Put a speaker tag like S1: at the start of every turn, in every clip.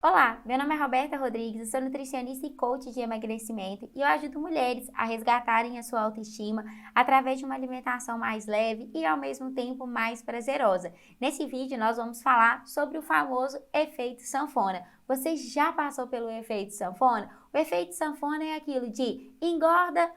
S1: Olá, meu nome é Roberta Rodrigues, eu sou nutricionista e coach de emagrecimento e eu ajudo mulheres a resgatarem a sua autoestima através de uma alimentação mais leve e ao mesmo tempo mais prazerosa. Nesse vídeo nós vamos falar sobre o famoso efeito sanfona. Você já passou pelo efeito sanfona? O efeito sanfona é aquilo de engorda,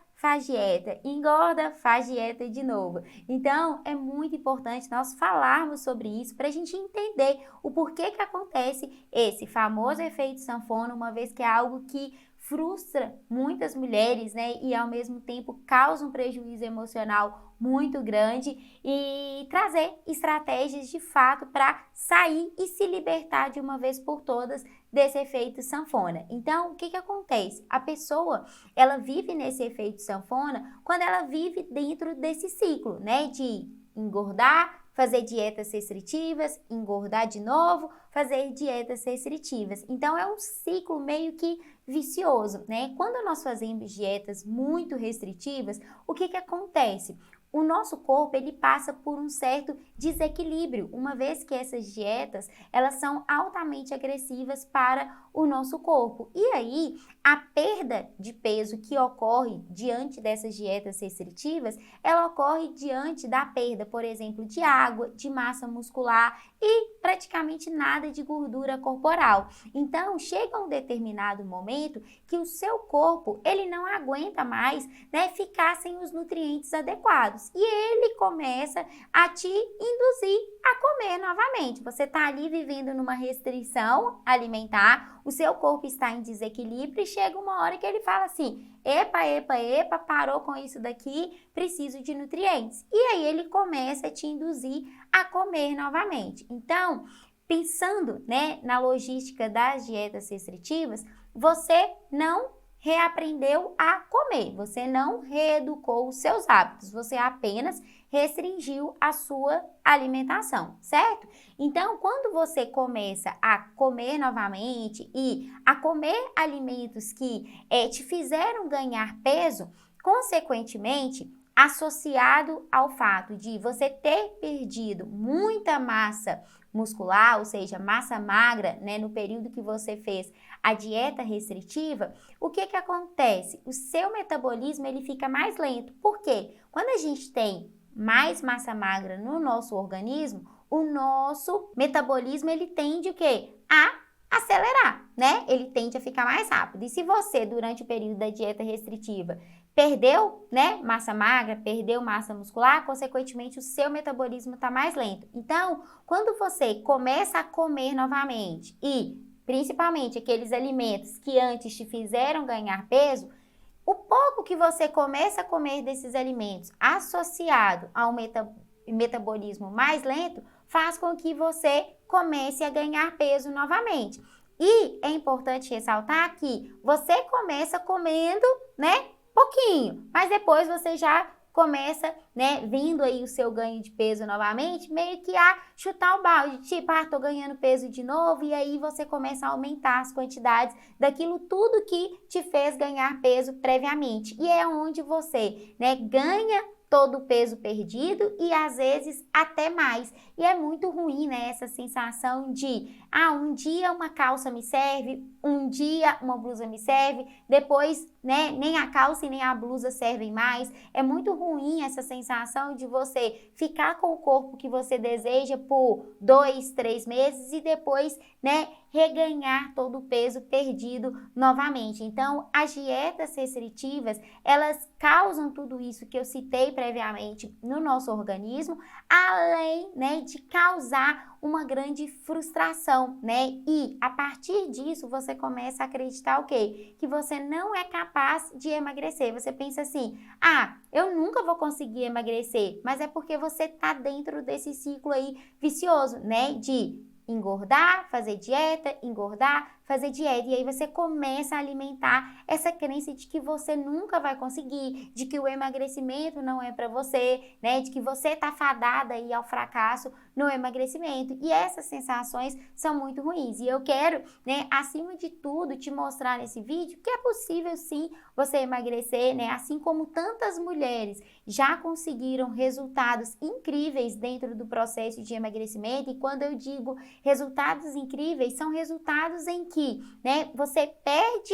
S1: engorda, faz dieta de novo. Então, é muito importante nós falarmos sobre isso para a gente entender o porquê que acontece esse famoso efeito sanfona, uma vez que é algo que frustra muitas mulheres, né? E ao mesmo tempo causa um prejuízo emocional muito grande e trazer estratégias de fato para sair e se libertar de uma vez por todas desse efeito sanfona. Então, o que que acontece? A pessoa, ela vive nesse efeito sanfona quando ela vive dentro desse ciclo, né? De engordar, fazer dietas restritivas, engordar de novo, fazer dietas restritivas. Então, é um ciclo meio que vicioso, né? Quando nós fazemos dietas muito restritivas, o que que acontece? O nosso corpo, ele passa por um certo desequilíbrio, uma vez que essas dietas, elas são altamente agressivas para o nosso corpo. E aí, a perda de peso que ocorre diante dessas dietas restritivas, ela ocorre diante da perda, por exemplo, de água, de massa muscular e praticamente nada de gordura corporal. Então, chega um determinado momento que o seu corpo, ele não aguenta mais, né, ficar sem os nutrientes adequados. E ele começa a te induzir a comer novamente. Você está ali vivendo numa restrição alimentar, o seu corpo está em desequilíbrio e chega uma hora que ele fala assim: epa, parou com isso daqui, preciso de nutrientes. E aí ele começa a te induzir a comer novamente. Então, pensando, né, na logística das dietas restritivas, você não reaprendeu a comer, você não reeducou os seus hábitos, você apenas restringiu a sua alimentação, certo? Então, quando você começa a comer novamente e a comer alimentos que te fizeram ganhar peso, consequentemente, associado ao fato de você ter perdido muita massa muscular, ou seja, massa magra, né, no período que você fez a dieta restritiva, o que que acontece? O seu metabolismo, ele fica mais lento. Por quê? Quando a gente tem mais massa magra no nosso organismo, o nosso metabolismo, ele tende o quê? A acelerar, né? Ele tende a ficar mais rápido. E se você, durante o período da dieta restritiva, perdeu, né, massa magra, perdeu massa muscular, consequentemente o seu metabolismo está mais lento. Então, quando você começa a comer novamente e principalmente aqueles alimentos que antes te fizeram ganhar peso, o pouco que você começa a comer desses alimentos associado ao metabolismo mais lento faz com que você comece a ganhar peso novamente. E é importante ressaltar que você começa comendo, né, pouquinho, mas depois você já começa, né, vendo aí o seu ganho de peso novamente, meio que a chutar o balde, tipo, tô ganhando peso de novo, e aí você começa a aumentar as quantidades daquilo tudo que te fez ganhar peso previamente. E é onde você, né, ganha todo o peso perdido e às vezes até mais. E é muito ruim, né, essa sensação de, um dia uma calça me serve, um dia uma blusa me serve, depois, né, nem a calça e nem a blusa servem mais. É muito ruim essa sensação de você ficar com o corpo que você deseja por 2, 3 meses e depois, né, reganhar todo o peso perdido novamente. Então, as dietas restritivas, elas causam tudo isso que eu citei previamente no nosso organismo, além, né, de causar uma grande frustração, né? E a partir disso você começa a acreditar o quê? Que você não é capaz de emagrecer. Você pensa assim: eu nunca vou conseguir emagrecer, mas é porque você tá dentro desse ciclo aí vicioso, né? De engordar, fazer dieta, engordar, fazer dieta. E aí você começa a alimentar essa crença de que você nunca vai conseguir, de que o emagrecimento não é para você, né? De que você tá fadada aí ao fracasso no emagrecimento. E essas sensações são muito ruins. E eu quero, né, acima de tudo, te mostrar nesse vídeo que é possível sim você emagrecer, né? Assim como tantas mulheres já conseguiram resultados incríveis dentro do processo de emagrecimento. E quando eu digo resultados incríveis, são resultados em que, né, você perde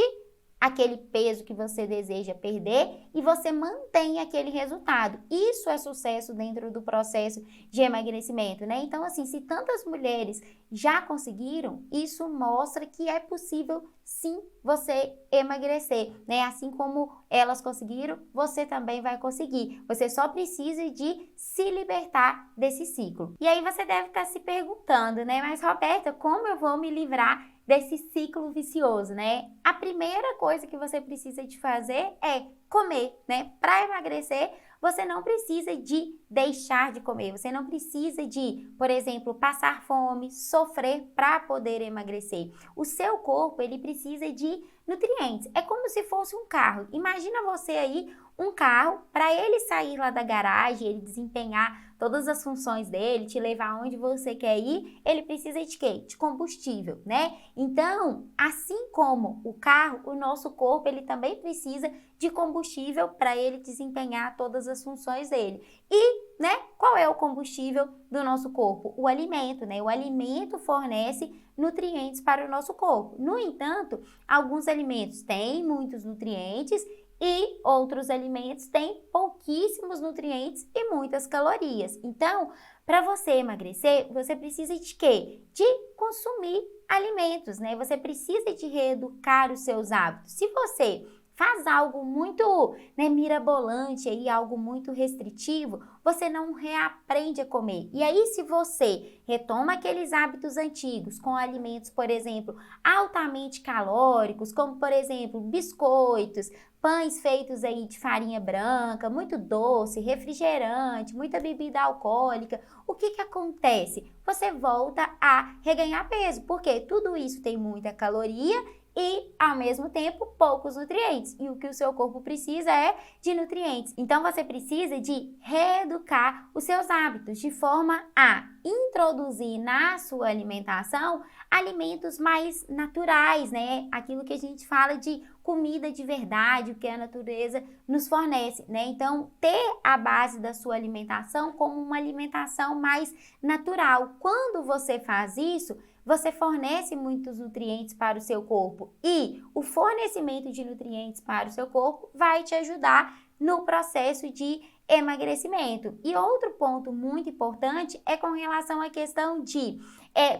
S1: aquele peso que você deseja perder e você mantém aquele resultado. Isso é sucesso dentro do processo de emagrecimento, né? Então, assim, se tantas mulheres já conseguiram, isso mostra que é possível sim você emagrecer, né? Assim como elas conseguiram, você também vai conseguir. Você só precisa de se libertar desse ciclo. E aí você deve estar se perguntando, né? Mas Roberta, como eu vou me livrar desse ciclo vicioso, né? A primeira coisa que você precisa de fazer é comer, né? Para emagrecer, você não precisa de deixar de comer, você não precisa de, por exemplo, passar fome, sofrer para poder emagrecer. O seu corpo, ele precisa de nutrientes. É como se fosse um carro. Imagina você aí um carro, para ele sair lá da garagem, ele desempenhar todas as funções dele, te levar onde você quer ir, ele precisa de quê? De combustível, né? Então, assim como o carro, o nosso corpo, ele também precisa de combustível para ele desempenhar todas as funções dele. E, né, qual é o combustível do nosso corpo? O alimento, né? O alimento fornece nutrientes para o nosso corpo. No entanto, alguns alimentos têm muitos nutrientes e outros alimentos têm pouquíssimos nutrientes e muitas calorias. Então, para você emagrecer, você precisa de quê? De consumir alimentos, né? Você precisa de reeducar os seus hábitos. Se você faz algo muito, né, mirabolante aí, algo muito restritivo, você não reaprende a comer. E aí, se você retoma aqueles hábitos antigos com alimentos, por exemplo, altamente calóricos, como por exemplo, biscoitos, pães feitos aí de farinha branca, muito doce, refrigerante, muita bebida alcoólica, o que acontece? Você volta a reganhar peso, porque tudo isso tem muita caloria e, ao mesmo tempo, poucos nutrientes. E o que o seu corpo precisa é de nutrientes. Então, você precisa de reeducar os seus hábitos de forma a introduzir na sua alimentação alimentos mais naturais, né? Aquilo que a gente fala de comida de verdade, o que a natureza nos fornece, né? Então, ter a base da sua alimentação como uma alimentação mais natural. Quando você faz isso, você fornece muitos nutrientes para o seu corpo e o fornecimento de nutrientes para o seu corpo vai te ajudar no processo de emagrecimento. E outro ponto muito importante é com relação à questão de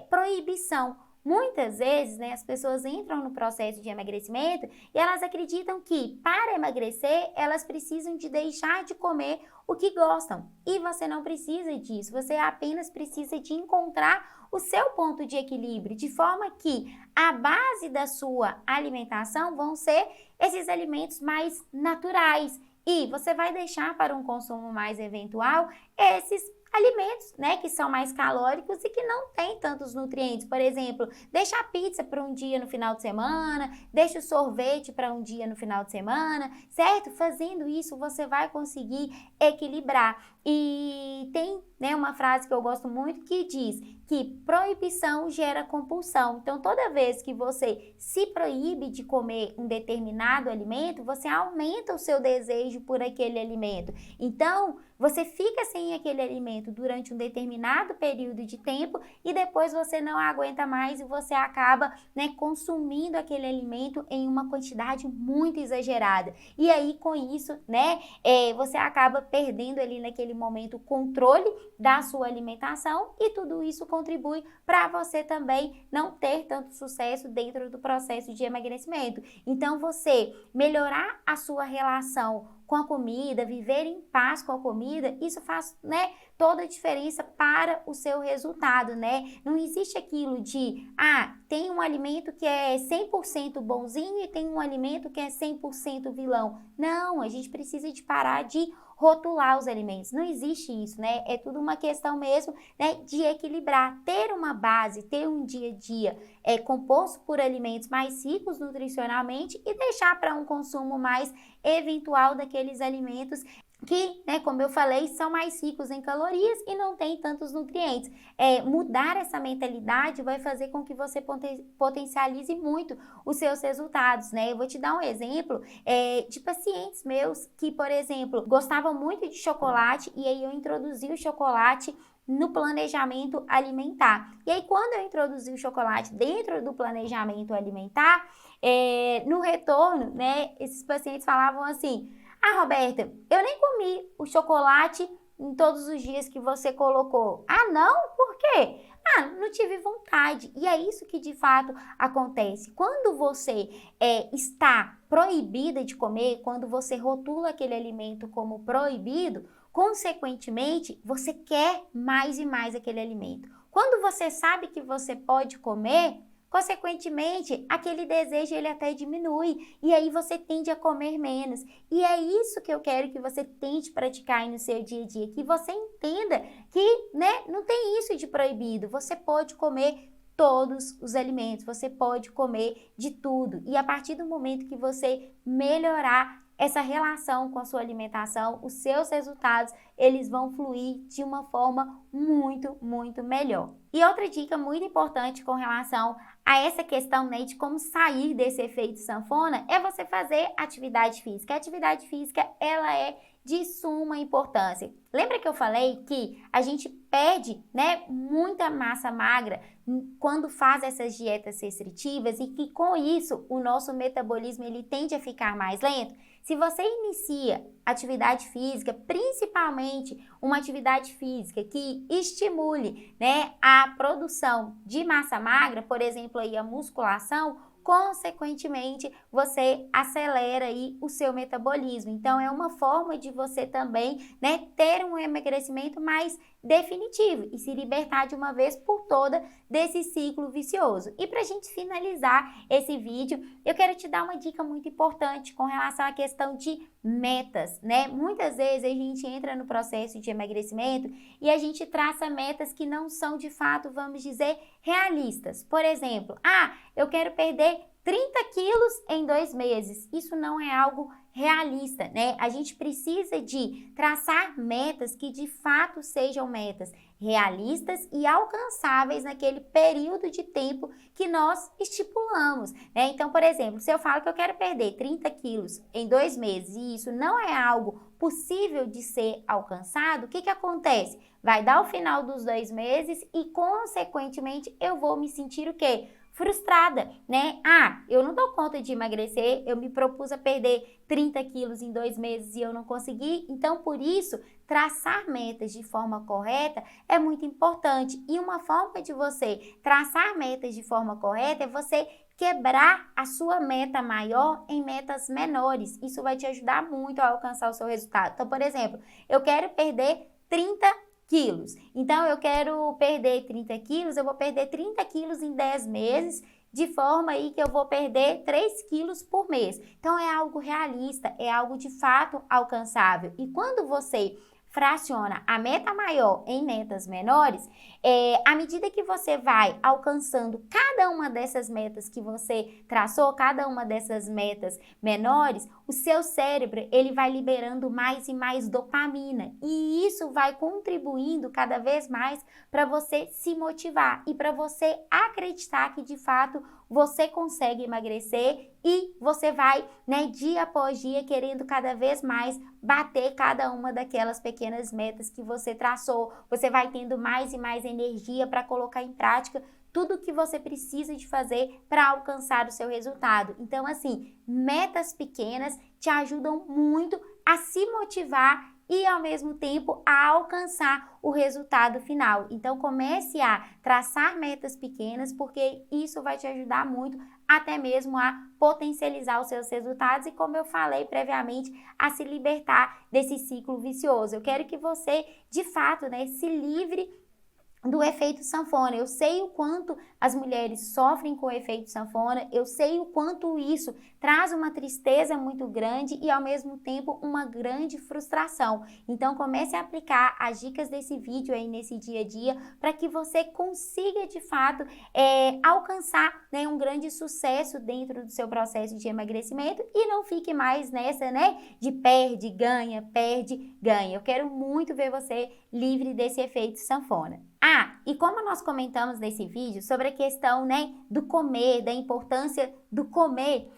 S1: proibição. Muitas vezes, né, as pessoas entram no processo de emagrecimento e elas acreditam que para emagrecer elas precisam de deixar de comer o que gostam. E você não precisa disso, você apenas precisa de encontrar o seu ponto de equilíbrio, de forma que a base da sua alimentação vão ser esses alimentos mais naturais. E você vai deixar para um consumo mais eventual esses alimentos, né, que são mais calóricos e que não têm tantos nutrientes. Por exemplo, deixa a pizza para um dia no final de semana, deixa o sorvete para um dia no final de semana, certo? Fazendo isso, você vai conseguir equilibrar. E tem, né, uma frase que eu gosto muito que diz que proibição gera compulsão. Então, toda vez que você se proíbe de comer um determinado alimento, você aumenta o seu desejo por aquele alimento. Então, você fica sem aquele alimento durante um determinado período de tempo e depois você não aguenta mais e você acaba, né, consumindo aquele alimento em uma quantidade muito exagerada. E aí, com isso, né, você acaba perdendo ali naquele momento o controle da sua alimentação e tudo isso contribui para você também não ter tanto sucesso dentro do processo de emagrecimento. Então, você melhorar a sua relação com a comida, viver em paz com a comida, isso faz, né, toda a diferença para o seu resultado, né? Não existe aquilo de, tem um alimento que é 100% bonzinho e tem um alimento que é 100% vilão. Não, a gente precisa de parar de rotular os alimentos. Não existe isso, né? É tudo uma questão mesmo, né, de equilibrar, ter uma base, ter um dia a dia composto por alimentos mais ricos nutricionalmente e deixar para um consumo mais eventual daqueles alimentos que, né, como eu falei, são mais ricos em calorias e não tem tantos nutrientes. Mudar essa mentalidade vai fazer com que você potencialize muito os seus resultados, né? Eu vou te dar um exemplo de pacientes meus que, por exemplo, gostavam muito de chocolate e aí eu introduzi o chocolate no planejamento alimentar. E aí, quando eu introduzi o chocolate dentro do planejamento alimentar, no retorno, né, esses pacientes falavam assim: ah, Roberta, eu nem comi o chocolate em todos os dias que você colocou. Ah, não? Por quê? Ah, não tive vontade. E é isso que de fato acontece. Quando você está proibida de comer, quando você rotula aquele alimento como proibido, consequentemente, você quer mais e mais aquele alimento. Quando você sabe que você pode comer, consequentemente, aquele desejo ele até diminui e aí você tende a comer menos. E é isso que eu quero que você tente praticar aí no seu dia a dia, que você entenda que, né, não tem isso de proibido. Você pode comer todos os alimentos, você pode comer de tudo. E a partir do momento que você melhorar essa relação com a sua alimentação, os seus resultados, eles vão fluir de uma forma muito, muito melhor. E outra dica muito importante com relação a essa questão, né, de como sair desse efeito sanfona é você fazer atividade física. A atividade física, ela é de suma importância. Lembra que eu falei que a gente perde, né, muita massa magra quando faz essas dietas restritivas e que com isso o nosso metabolismo ele tende a ficar mais lento? Se você inicia atividade física, principalmente uma atividade física que estimule, né, a produção de massa magra, por exemplo, aí a musculação, consequentemente, você acelera aí o seu metabolismo. Então, é uma forma de você também, né, ter um emagrecimento mais definitivo e se libertar de uma vez por toda desse ciclo vicioso. E para a gente finalizar esse vídeo, eu quero te dar uma dica muito importante com relação à questão de metas, né? Muitas vezes a gente entra no processo de emagrecimento e a gente traça metas que não são de fato, vamos dizer, realistas. Por exemplo, eu quero perder 30 quilos em 2 meses. Isso não é algo realista, né? A gente precisa de traçar metas que de fato sejam metas realistas e alcançáveis naquele período de tempo que nós estipulamos, né? Então, por exemplo, se eu falo que eu quero perder 30 quilos em 2 meses e isso não é algo possível de ser alcançado, o que acontece? Vai dar o final dos 2 meses e, consequentemente, eu vou me sentir o quê? Frustrada, né? Eu não dou conta de emagrecer, eu me propus a perder 30 quilos em 2 meses e eu não consegui. Então, por isso, traçar metas de forma correta é muito importante. E uma forma de você traçar metas de forma correta é você quebrar a sua meta maior em metas menores. Isso vai te ajudar muito a alcançar o seu resultado. Então, por exemplo, eu quero perder 30 quilos. Então, eu quero perder 30 quilos, eu vou perder 30 quilos em 10 meses, de forma aí que eu vou perder 3 quilos por mês. Então, é algo realista, é algo de fato alcançável. E quando você fraciona a meta maior em metas menores, à medida que você vai alcançando cada uma dessas metas que você traçou, cada uma dessas metas menores, o seu cérebro ele vai liberando mais e mais dopamina e isso vai contribuindo cada vez mais para você se motivar e para você acreditar que de fato você consegue emagrecer e você vai, né, dia após dia querendo cada vez mais bater cada uma daquelas pequenas metas que você traçou. Você vai tendo mais e mais energia para colocar em prática tudo o que você precisa de fazer para alcançar o seu resultado. Então, assim, metas pequenas te ajudam muito a se motivar e, ao mesmo tempo, a alcançar o resultado final. Então, comece a traçar metas pequenas, porque isso vai te ajudar muito até mesmo a potencializar os seus resultados e, como eu falei previamente, a se libertar desse ciclo vicioso. Eu quero que você, de fato, né, se livre do efeito sanfona. Eu sei o quanto as mulheres sofrem com o efeito sanfona, eu sei o quanto isso traz uma tristeza muito grande e, ao mesmo tempo, uma grande frustração. Então, comece a aplicar as dicas desse vídeo aí nesse dia a dia para que você consiga, de fato, alcançar, né, um grande sucesso dentro do seu processo de emagrecimento e não fique mais nessa, né, de perde, ganha, perde, ganha. Eu quero muito ver você livre desse efeito sanfona. E como nós comentamos nesse vídeo sobre a questão, né, do comer, da importância do comer,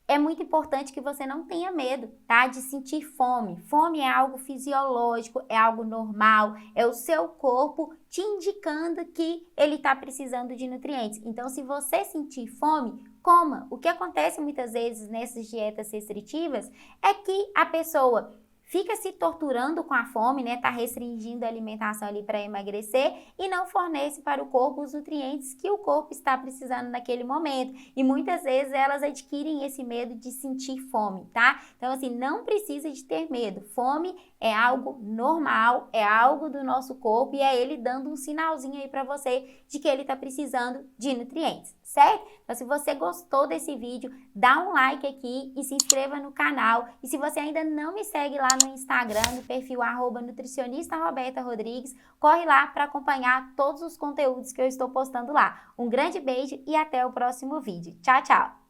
S1: é muito importante que você não tenha medo, tá? De sentir fome. Fome é algo fisiológico, é algo normal, é o seu corpo te indicando que ele está precisando de nutrientes. Então, se você sentir fome, coma. O que acontece muitas vezes nessas dietas restritivas é que a pessoa fica se torturando com a fome, né? Tá restringindo a alimentação ali para emagrecer e não fornece para o corpo os nutrientes que o corpo está precisando naquele momento. E muitas vezes elas adquirem esse medo de sentir fome, tá? Então, assim, não precisa de ter medo. Fome é algo normal, é algo do nosso corpo e é ele dando um sinalzinho aí para você de que ele tá precisando de nutrientes, certo? Então, se você gostou desse vídeo, dá um like aqui e se inscreva no canal. E se você ainda não me segue lá no Instagram, no perfil @nutricionista_Roberta_Rodrigues, corre lá para acompanhar todos os conteúdos que eu estou postando lá. Um grande beijo e até o próximo vídeo. Tchau, tchau!